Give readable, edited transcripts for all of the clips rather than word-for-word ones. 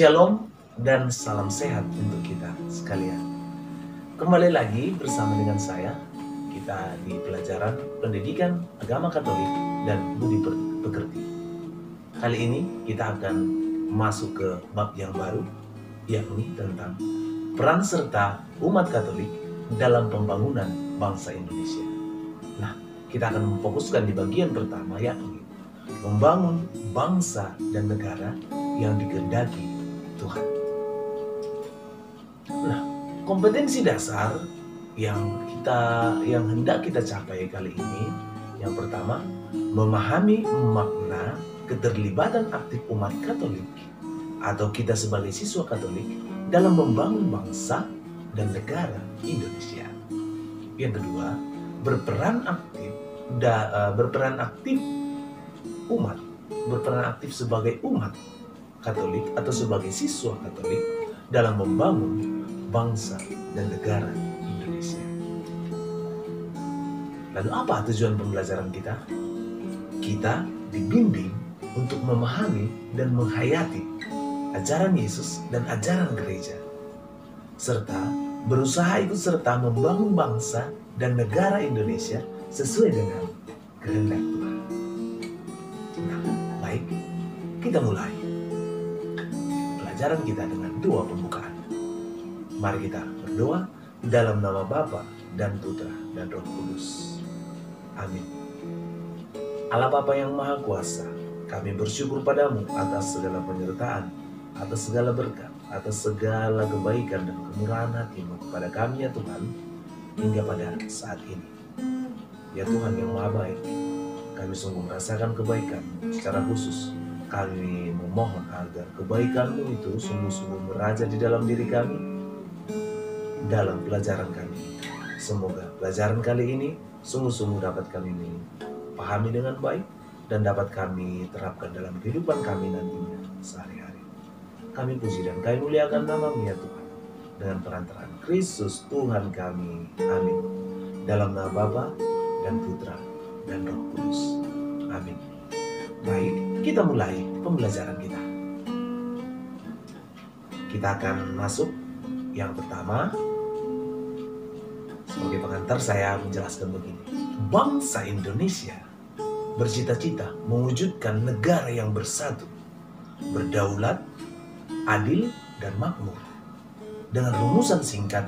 Shalom dan salam sehat untuk kita sekalian. Kembali lagi bersama dengan saya, kita di pelajaran pendidikan agama Katolik dan budi pekerti. Kali ini kita akan masuk ke bab yang baru, yakni tentang peran serta umat Katolik dalam pembangunan bangsa Indonesia. Nah, kita akan memfokuskan di bagian pertama, yakni membangun bangsa dan negara yang dikehendaki Tuhan. Nah, kompetensi dasar yang hendak kita capai kali ini, yang pertama, memahami makna keterlibatan aktif umat Katolik atau kita sebagai siswa Katolik dalam membangun bangsa dan negara Indonesia. Yang kedua, berperan aktif sebagai umat Katolik atau sebagai siswa Katolik dalam membangun bangsa dan negara Indonesia. Lalu apa tujuan pembelajaran kita? Kita dibimbing untuk memahami dan menghayati ajaran Yesus dan ajaran gereja, serta berusaha ikut serta membangun bangsa dan negara Indonesia sesuai dengan kehendak Tuhan. Nah, baik, kita mulai pelajaran kita dengan doa pembukaan. Mari kita berdoa dalam nama Bapa dan Putra dan Roh Kudus. Amin. Allah Bapa yang Maha Kuasa, kami bersyukur padamu atas segala penyertaan, atas segala berkat, atas segala kebaikan dan kemurahan hati-Mu kepada kami ya Tuhan, hingga pada saat ini. Ya Tuhan yang Maha Baik, kami sungguh merasakan kebaikan-Mu secara khusus. Kami memohon agar kebaikan-Mu itu sungguh-sungguh meraja di dalam diri kami, dalam pelajaran kami. Semoga pelajaran kali ini sungguh-sungguh dapat kami pahami dengan baik dan dapat kami terapkan dalam kehidupan kami nantinya sehari-hari. Kami puji dan kami muliakan nama-Mu ya Tuhan, dengan perantaraan Kristus Tuhan kami. Amin. Dalam nama Bapa dan Putra dan Roh Kudus. Amin. Baik, kita mulai pembelajaran kita. Kita akan masuk yang pertama. Sebagai pengantar saya menjelaskan begini. Bangsa Indonesia bercita-cita mewujudkan negara yang bersatu, berdaulat, adil, dan makmur. Dengan rumusan singkat,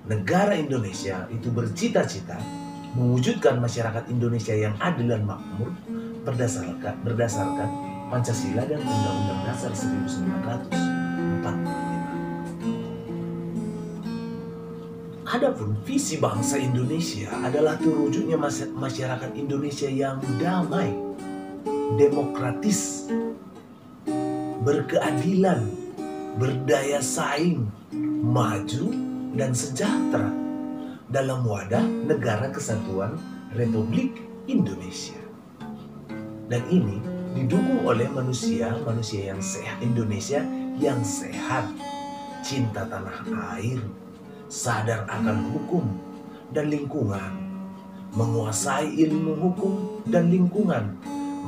negara Indonesia itu bercita-cita mewujudkan masyarakat Indonesia yang adil dan makmur berdasarkan Pancasila dan Undang-Undang Dasar 1945. Adapun visi bangsa Indonesia adalah terwujudnya masyarakat Indonesia yang damai, demokratis, berkeadilan, berdaya saing, maju, dan sejahtera dalam wadah Negara Kesatuan Republik Indonesia. Dan ini didukung oleh manusia yang sehat, Indonesia yang sehat, cinta tanah air, sadar akan hukum dan lingkungan, menguasai ilmu hukum dan lingkungan,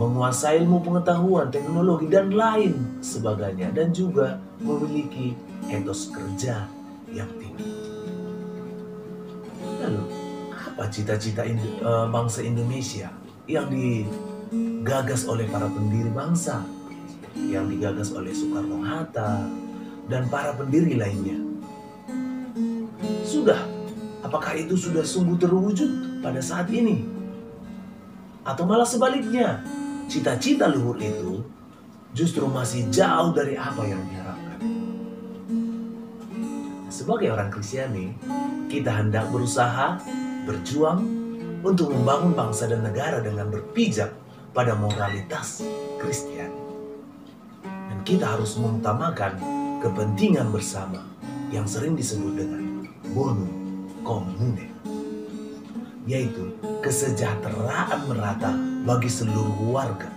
menguasai ilmu pengetahuan, teknologi, dan lain sebagainya, dan juga memiliki etos kerja yang tinggi. Lalu, apa cita-cita bangsa Indonesia yang digagas oleh para pendiri bangsa, yang digagas oleh Soekarno-Hatta dan para pendiri lainnya? Apakah itu sudah sungguh terwujud pada saat ini? Atau malah sebaliknya, cita-cita luhur itu justru masih jauh dari apa yang diharapkan? Sebagai orang Kristiani, kita hendak berusaha, berjuang untuk membangun bangsa dan negara dengan berpijak pada moralitas Kristiani. Dan kita harus mengutamakan kepentingan bersama yang sering disebut dengan bonum komune, yaitu kesejahteraan merata bagi seluruh warga.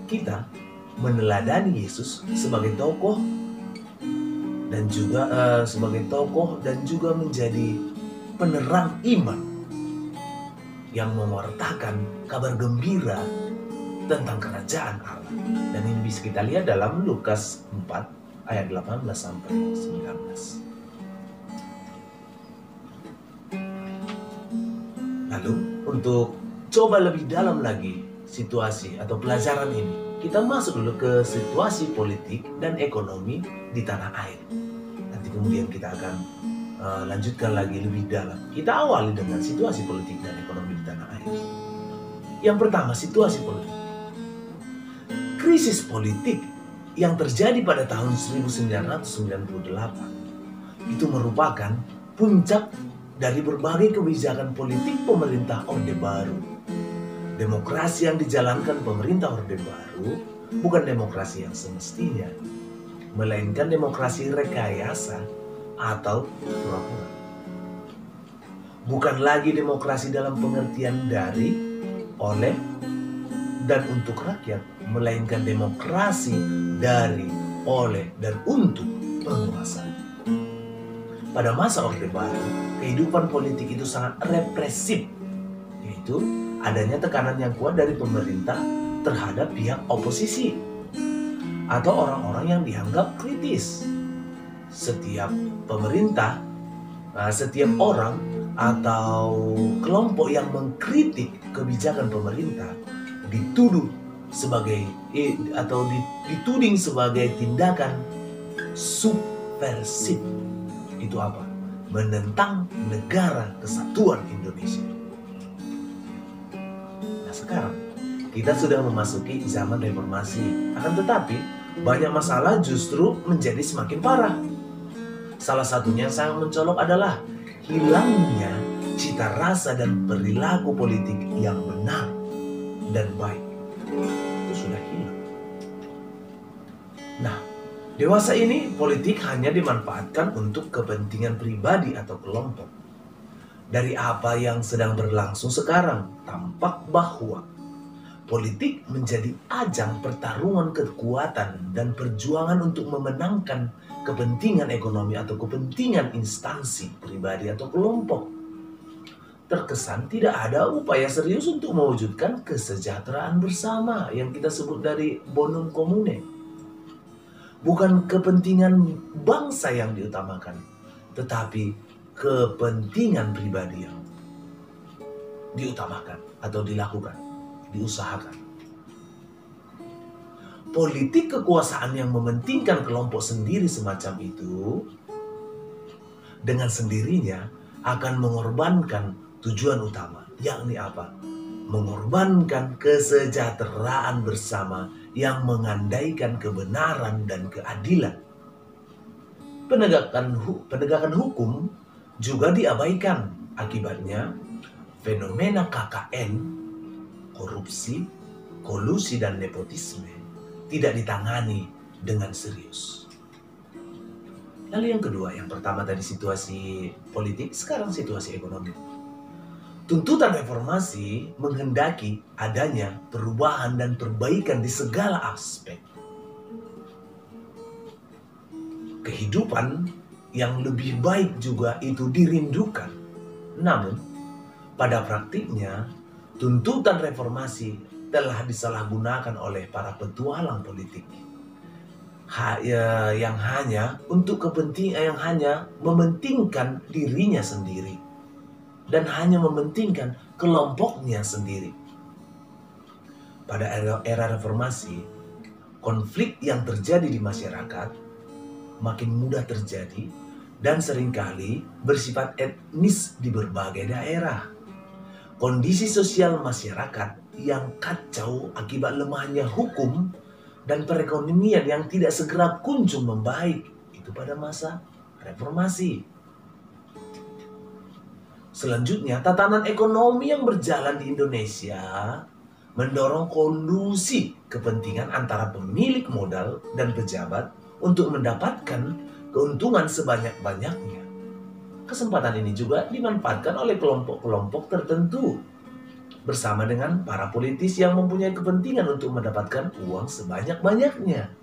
Kita meneladani Yesus sebagai tokoh dan juga menjadi penerang iman yang mewartakan kabar gembira tentang kerajaan Allah. Dan ini bisa kita lihat dalam Lukas 4 ayat 18 sampai 19. Lalu untuk coba lebih dalam lagi situasi atau pelajaran ini, kita masuk dulu ke situasi politik dan ekonomi di tanah air. Nanti kemudian kita akan lanjutkan lagi lebih dalam. Kita awali dengan situasi politik dan ekonomi di tanah air. Yang pertama, situasi politik. Krisis politik yang terjadi pada tahun 1998 itu merupakan puncak dari berbagai kebijakan politik pemerintah Orde Baru. Demokrasi yang dijalankan pemerintah Orde Baru bukan demokrasi yang semestinya, melainkan demokrasi rekayasa atau pura-pura. Bukan lagi demokrasi dalam pengertian dari, oleh, dan untuk rakyat, melainkan demokrasi dari, oleh, dan untuk penguasa. Pada masa Orde Baru, kehidupan politik itu sangat represif, yaitu adanya tekanan yang kuat dari pemerintah terhadap pihak oposisi atau orang-orang yang dianggap kritis. Setiap pemerintah, setiap orang atau kelompok yang mengkritik kebijakan pemerintah dituduh sebagai atau dituding sebagai tindakan subversif. Itu apa? Menentang negara kesatuan Indonesia. Nah, sekarang kita sudah memasuki zaman reformasi. Akan tetapi banyak masalah justru menjadi semakin parah. Salah satunya yang sangat mencolok adalah hilangnya cita rasa dan perilaku politik yang benar dan baik. Itu sudah hilang. Nah, dewasa ini politik hanya dimanfaatkan untuk kepentingan pribadi atau kelompok. Dari apa yang sedang berlangsung sekarang, tampak bahwa politik menjadi ajang pertarungan kekuatan dan perjuangan untuk memenangkan kepentingan ekonomi atau kepentingan instansi pribadi atau kelompok. Terkesan tidak ada upaya serius untuk mewujudkan kesejahteraan bersama yang kita sebut dari bonum commune. Bukan kepentingan bangsa yang diutamakan, tetapi kepentingan pribadi yang diutamakan atau dilakukan, diusahakan. Politik kekuasaan yang mementingkan kelompok sendiri semacam itu dengan sendirinya akan mengorbankan tujuan utama, yakni apa? Mengorbankan kesejahteraan bersama yang mengandaikan kebenaran dan keadilan. Penegakan hukum juga diabaikan. Akibatnya, fenomena KKN, korupsi, kolusi, dan nepotisme tidak ditangani dengan serius. Lalu yang kedua, yang pertama tadi situasi politik, sekarang situasi ekonomi. Tuntutan reformasi menghendaki adanya perubahan dan perbaikan di segala aspek. Kehidupan yang lebih baik juga itu dirindukan. Namun, pada praktiknya, tuntutan reformasi telah disalahgunakan oleh para petualang politik yang hanya untuk kepentingan, yang hanya mementingkan dirinya sendiri dan hanya mementingkan kelompoknya sendiri. Pada era reformasi, konflik yang terjadi di masyarakat makin mudah terjadi dan seringkali bersifat etnis di berbagai daerah. Kondisi sosial masyarakat yang kacau akibat lemahnya hukum dan perekonomian yang tidak segera kunjung membaik itu pada masa reformasi. Selanjutnya, tatanan ekonomi yang berjalan di Indonesia mendorong kolusi kepentingan antara pemilik modal dan pejabat untuk mendapatkan keuntungan sebanyak-banyaknya. Kesempatan ini juga dimanfaatkan oleh kelompok-kelompok tertentu bersama dengan para politis yang mempunyai kepentingan untuk mendapatkan uang sebanyak-banyaknya.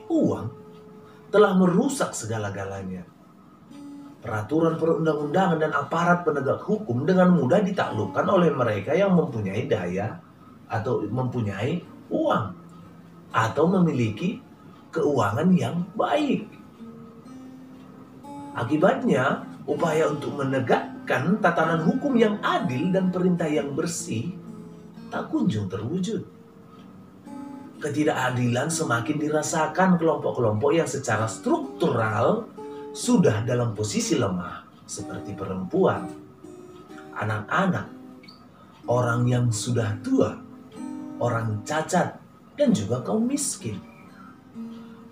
Uang telah merusak segala-galanya. Peraturan perundang-undangan dan aparat penegak hukum dengan mudah ditaklukkan oleh mereka yang mempunyai daya atau mempunyai uang atau memiliki keuangan yang baik. Akibatnya, upaya untuk menegakkan tatanan hukum yang adil dan perintah yang bersih tak kunjung terwujud. Ketidakadilan semakin dirasakan kelompok-kelompok yang secara struktural sudah dalam posisi lemah, seperti perempuan, anak-anak, orang yang sudah tua, orang cacat, dan juga kaum miskin.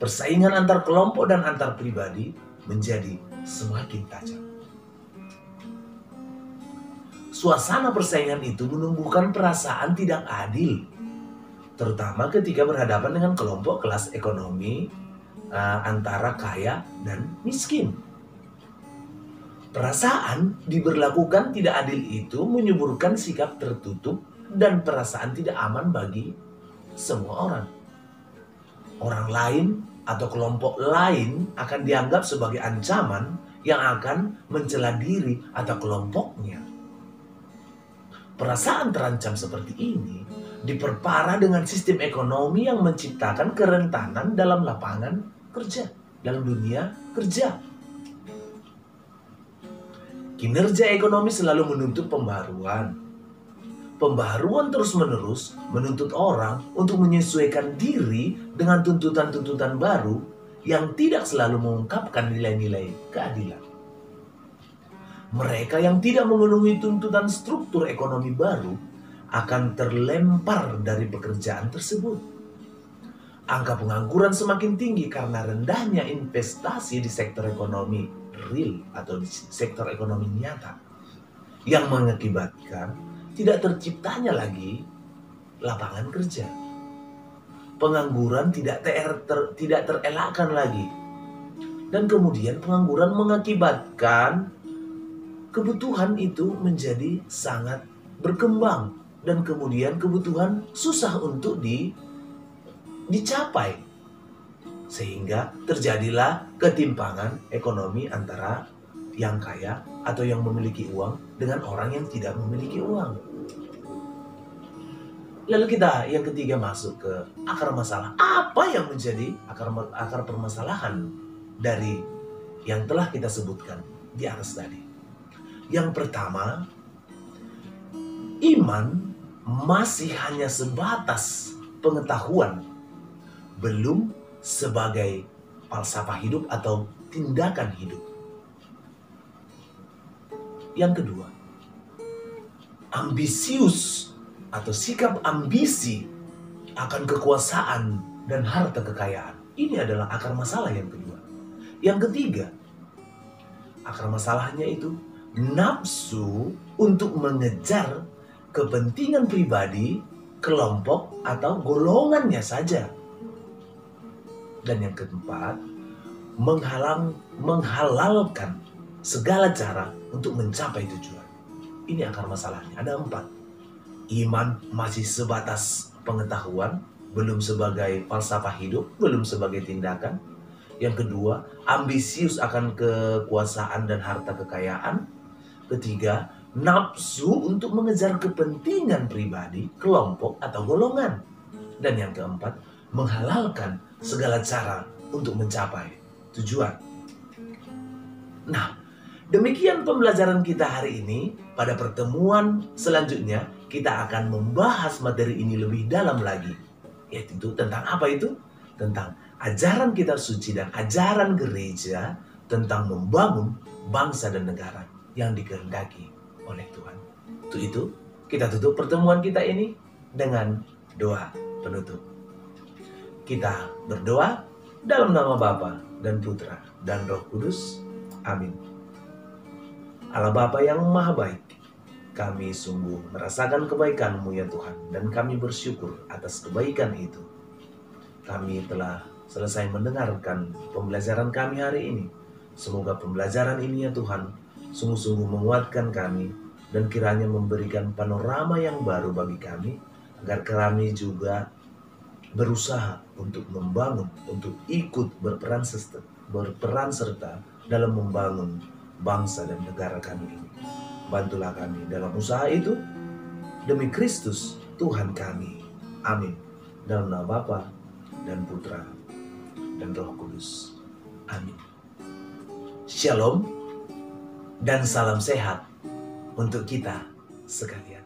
Persaingan antar kelompok dan antar pribadi menjadi semakin tajam. Suasana persaingan itu menumbuhkan perasaan tidak adil, terutama ketika berhadapan dengan kelompok kelas ekonomi antara kaya dan miskin. Perasaan diberlakukan tidak adil itu menyuburkan sikap tertutup dan perasaan tidak aman bagi semua orang. Orang lain atau kelompok lain akan dianggap sebagai ancaman yang akan mencela diri atau kelompoknya. Perasaan terancam seperti ini diperparah dengan sistem ekonomi yang menciptakan kerentanan dalam lapangan kerja, dalam dunia kerja. Kinerja ekonomi selalu menuntut pembaruan. Pembaruan terus-menerus menuntut orang untuk menyesuaikan diri dengan tuntutan-tuntutan baru yang tidak selalu mengungkapkan nilai-nilai keadilan. Mereka yang tidak memenuhi tuntutan struktur ekonomi baru akan terlempar dari pekerjaan tersebut. Angka pengangguran semakin tinggi karena rendahnya investasi di sektor ekonomi real atau di sektor ekonomi nyata, yang mengakibatkan tidak terciptanya lagi lapangan kerja. Pengangguran tidak terelakkan lagi. Dan kemudian pengangguran mengakibatkan kebutuhan itu menjadi sangat berkembang. Dan kemudian kebutuhan susah untuk dicapai. Sehingga terjadilah ketimpangan ekonomi antara yang kaya atau yang memiliki uang dengan orang yang tidak memiliki uang. Lalu kita yang ketiga masuk ke akar masalah. Apa yang menjadi akar permasalahan dari yang telah kita sebutkan di atas tadi? Yang pertama, iman masih hanya sebatas pengetahuan, belum sebagai falsafah hidup atau tindakan hidup. Yang kedua, ambisius atau sikap ambisi akan kekuasaan dan harta kekayaan. Ini adalah akar masalah yang kedua. Yang ketiga, akar masalahnya itu nafsu untuk mengejar kepentingan pribadi, kelompok, atau golongannya saja. Dan yang keempat, menghalalkan segala cara untuk mencapai tujuan. Ini akar masalahnya. Ada 4. Iman masih sebatas pengetahuan, belum sebagai falsafah hidup, belum sebagai tindakan. Yang kedua, ambisius akan kekuasaan dan harta kekayaan. Ketiga, nafsu untuk mengejar kepentingan pribadi, kelompok, atau golongan. Dan yang keempat, menghalalkan segala cara untuk mencapai tujuan. Nah, demikian pembelajaran kita hari ini. Pada pertemuan selanjutnya, kita akan membahas materi ini lebih dalam lagi. Yaitu tentang apa itu? Tentang ajaran kitab suci dan ajaran gereja tentang membangun bangsa dan negara yang dikehendaki oleh Tuhan. Untuk itu, kita tutup pertemuan kita ini dengan doa penutup. Kita berdoa dalam nama Bapa dan Putra dan Roh Kudus. Amin. Allah Bapa yang Maha Baik, kami sungguh merasakan kebaikan-Mu ya Tuhan, dan kami bersyukur atas kebaikan itu. Kami telah selesai mendengarkan pembelajaran kami hari ini. Semoga pembelajaran ini ya Tuhan sungguh-sungguh menguatkan kami dan kiranya memberikan panorama yang baru bagi kami, agar kami juga berusaha untuk membangun, untuk ikut berperan serta dalam membangun bangsa dan negara kami ini. Bantulah kami dalam usaha itu demi Kristus Tuhan kami. Amin. Dalam nama Bapa dan Putra dan Roh Kudus. Amin. Shalom dan salam sehat untuk kita sekalian.